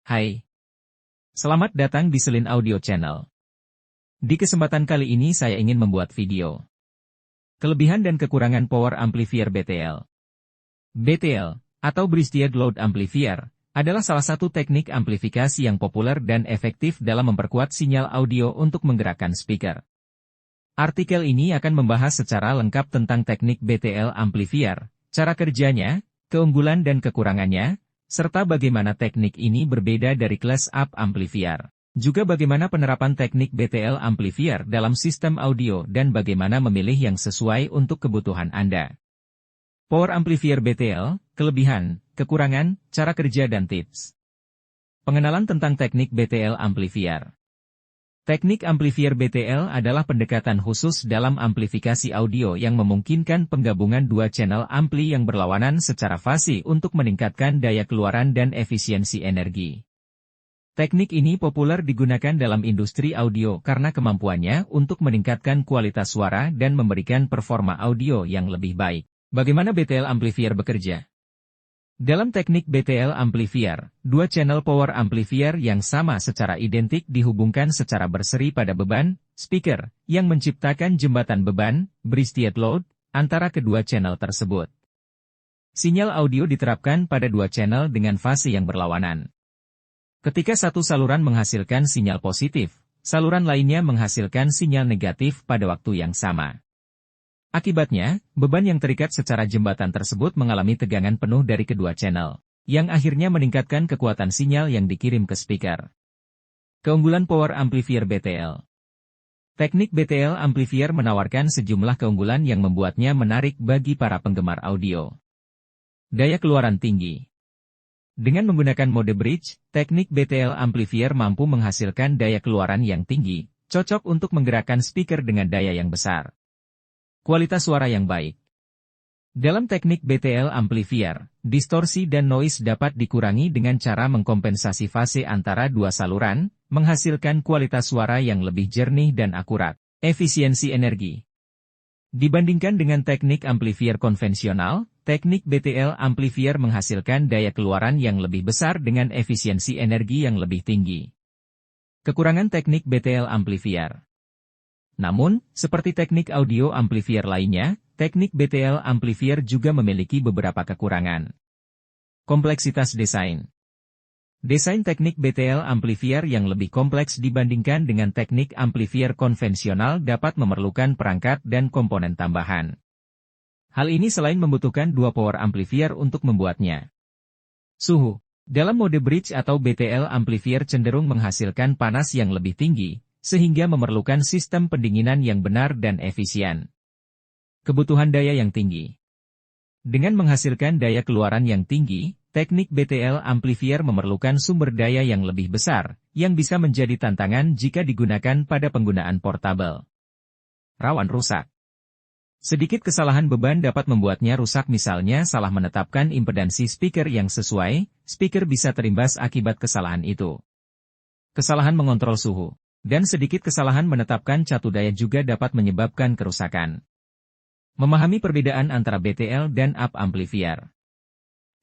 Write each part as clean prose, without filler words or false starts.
Hai, selamat datang di Selin Audio Channel. Di kesempatan kali ini saya ingin membuat video kelebihan dan kekurangan Power Amplifier BTL. BTL, atau Breasted Load Amplifier, adalah salah satu teknik amplifikasi yang populer dan efektif dalam memperkuat sinyal audio untuk menggerakkan speaker. Artikel ini akan membahas secara lengkap tentang teknik BTL Amplifier, cara kerjanya, keunggulan dan kekurangannya, serta bagaimana teknik ini berbeda dari Class Up Amplifier. Juga bagaimana penerapan teknik BTL Amplifier dalam sistem audio dan bagaimana memilih yang sesuai untuk kebutuhan Anda. Power Amplifier BTL, kelebihan, kekurangan, cara kerja dan tips. Pengenalan tentang teknik BTL Amplifier. Teknik amplifier BTL adalah pendekatan khusus dalam amplifikasi audio yang memungkinkan penggabungan dua channel ampli yang berlawanan secara fase untuk meningkatkan daya keluaran dan efisiensi energi. Teknik ini populer digunakan dalam industri audio karena kemampuannya untuk meningkatkan kualitas suara dan memberikan performa audio yang lebih baik. Bagaimana BTL amplifier bekerja? Dalam teknik BTL Amplifier, dua channel power amplifier yang sama secara identik dihubungkan secara berseri pada beban, speaker, yang menciptakan jembatan beban, breasted load, antara kedua channel tersebut. Sinyal audio diterapkan pada dua channel dengan fase yang berlawanan. Ketika satu saluran menghasilkan sinyal positif, saluran lainnya menghasilkan sinyal negatif pada waktu yang sama. Akibatnya, beban yang terikat secara jembatan tersebut mengalami tegangan penuh dari kedua channel, yang akhirnya meningkatkan kekuatan sinyal yang dikirim ke speaker. Keunggulan Power Amplifier BTL. Teknik BTL Amplifier menawarkan sejumlah keunggulan yang membuatnya menarik bagi para penggemar audio. Daya keluaran tinggi. Dengan menggunakan mode bridge, teknik BTL Amplifier mampu menghasilkan daya keluaran yang tinggi, cocok untuk menggerakkan speaker dengan daya yang besar. Kualitas suara yang baik. Dalam teknik BTL Amplifier, distorsi dan noise dapat dikurangi dengan cara mengkompensasi fase antara dua saluran, menghasilkan kualitas suara yang lebih jernih dan akurat. Efisiensi energi. Dibandingkan dengan teknik amplifier konvensional, teknik BTL Amplifier menghasilkan daya keluaran yang lebih besar dengan efisiensi energi yang lebih tinggi. Kekurangan teknik BTL Amplifier. Namun, seperti teknik audio amplifier lainnya, teknik BTL Amplifier juga memiliki beberapa kekurangan. Kompleksitas desain. Desain teknik BTL Amplifier yang lebih kompleks dibandingkan dengan teknik amplifier konvensional dapat memerlukan perangkat dan komponen tambahan. Hal ini selain membutuhkan dua power amplifier untuk membuatnya. Suhu. Dalam mode bridge atau BTL Amplifier cenderung menghasilkan panas yang lebih tinggi, sehingga memerlukan sistem pendinginan yang benar dan efisien. Kebutuhan daya yang tinggi. Dengan menghasilkan daya keluaran yang tinggi, teknik BTL Amplifier memerlukan sumber daya yang lebih besar, yang bisa menjadi tantangan jika digunakan pada penggunaan portable. Rawan rusak. Sedikit kesalahan beban dapat membuatnya rusak, misalnya salah menetapkan impedansi speaker yang sesuai, speaker bisa terimbas akibat kesalahan itu. Kesalahan mengontrol suhu. Dan sedikit kesalahan menetapkan catu daya juga dapat menyebabkan kerusakan. Memahami perbedaan antara BTL dan Up Amplifier.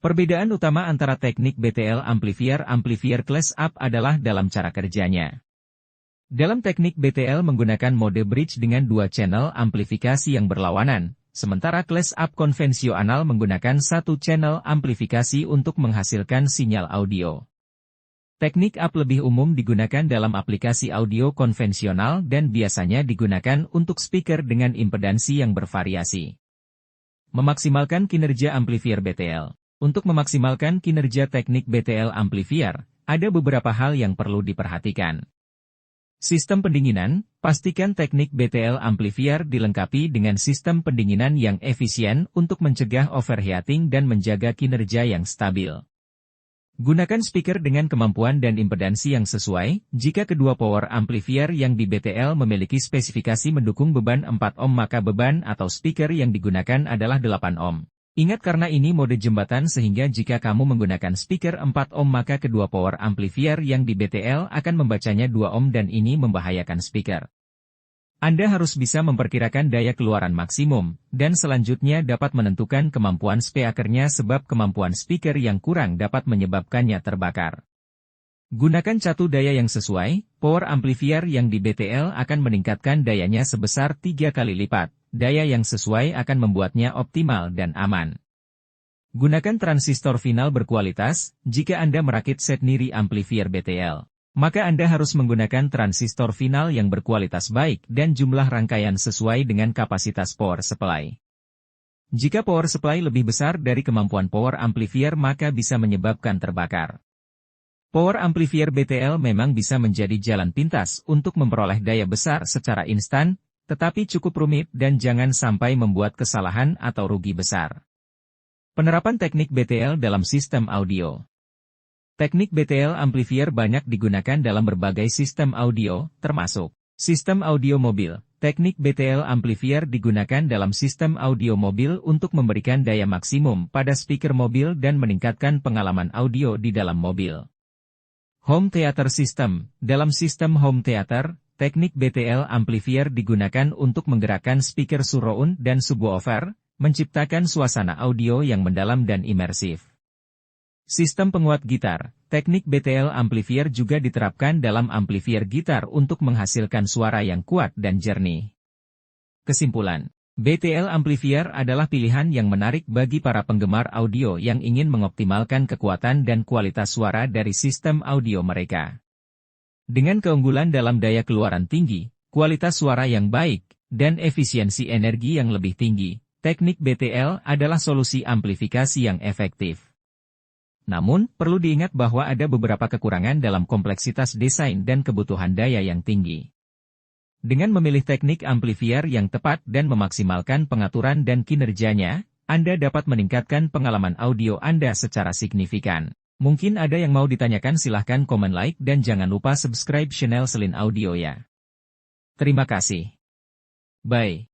Perbedaan utama antara teknik BTL Amplifier Class Up adalah dalam cara kerjanya. Dalam teknik BTL menggunakan mode bridge dengan dua channel amplifikasi yang berlawanan, sementara Class Up konvensional menggunakan satu channel amplifikasi untuk menghasilkan sinyal audio. Teknik Up lebih umum digunakan dalam aplikasi audio konvensional dan biasanya digunakan untuk speaker dengan impedansi yang bervariasi. Memaksimalkan kinerja amplifier BTL. Untuk memaksimalkan kinerja teknik BTL Amplifier, ada beberapa hal yang perlu diperhatikan. Sistem pendinginan, pastikan teknik BTL Amplifier dilengkapi dengan sistem pendinginan yang efisien untuk mencegah overheating dan menjaga kinerja yang stabil. Gunakan speaker dengan kemampuan dan impedansi yang sesuai. Jika kedua power amplifier yang di BTL memiliki spesifikasi mendukung beban 4 ohm, maka beban atau speaker yang digunakan adalah 8 ohm. Ingat, karena ini mode jembatan, sehingga jika kamu menggunakan speaker 4 ohm maka kedua power amplifier yang di BTL akan membacanya 2 ohm dan ini membahayakan speaker. Anda harus bisa memperkirakan daya keluaran maksimum, dan selanjutnya dapat menentukan kemampuan speakernya sebab kemampuan speaker yang kurang dapat menyebabkannya terbakar. Gunakan catu daya yang sesuai, power amplifier yang di BTL akan meningkatkan dayanya sebesar 3 kali lipat. Daya yang sesuai akan membuatnya optimal dan aman. Gunakan transistor final berkualitas. Jika Anda merakit set niri amplifier BTL, maka Anda harus menggunakan transistor final yang berkualitas baik dan jumlah rangkaian sesuai dengan kapasitas power supply. Jika power supply lebih besar dari kemampuan power amplifier maka bisa menyebabkan terbakar. Power amplifier BTL memang bisa menjadi jalan pintas untuk memperoleh daya besar secara instan, tetapi cukup rumit dan jangan sampai membuat kesalahan atau rugi besar. Penerapan teknik BTL dalam sistem audio. Teknik BTL amplifier banyak digunakan dalam berbagai sistem audio, termasuk sistem audio mobil. Teknik BTL amplifier digunakan dalam sistem audio mobil untuk memberikan daya maksimum pada speaker mobil dan meningkatkan pengalaman audio di dalam mobil. Home Theater System. Dalam sistem home theater, teknik BTL amplifier digunakan untuk menggerakkan speaker surround dan subwoofer, menciptakan suasana audio yang mendalam dan imersif. Sistem penguat gitar. Teknik BTL amplifier juga diterapkan dalam amplifier gitar untuk menghasilkan suara yang kuat dan jernih. Kesimpulan. BTL amplifier adalah pilihan yang menarik bagi para penggemar audio yang ingin mengoptimalkan kekuatan dan kualitas suara dari sistem audio mereka. Dengan keunggulan dalam daya keluaran tinggi, kualitas suara yang baik, dan efisiensi energi yang lebih tinggi, teknik BTL adalah solusi amplifikasi yang efektif. Namun, perlu diingat bahwa ada beberapa kekurangan dalam kompleksitas desain dan kebutuhan daya yang tinggi. Dengan memilih teknik amplifier yang tepat dan memaksimalkan pengaturan dan kinerjanya, Anda dapat meningkatkan pengalaman audio Anda secara signifikan. Mungkin ada yang mau ditanyakan, silahkan komen like dan jangan lupa subscribe channel Selin Audio ya. Terima kasih. Bye.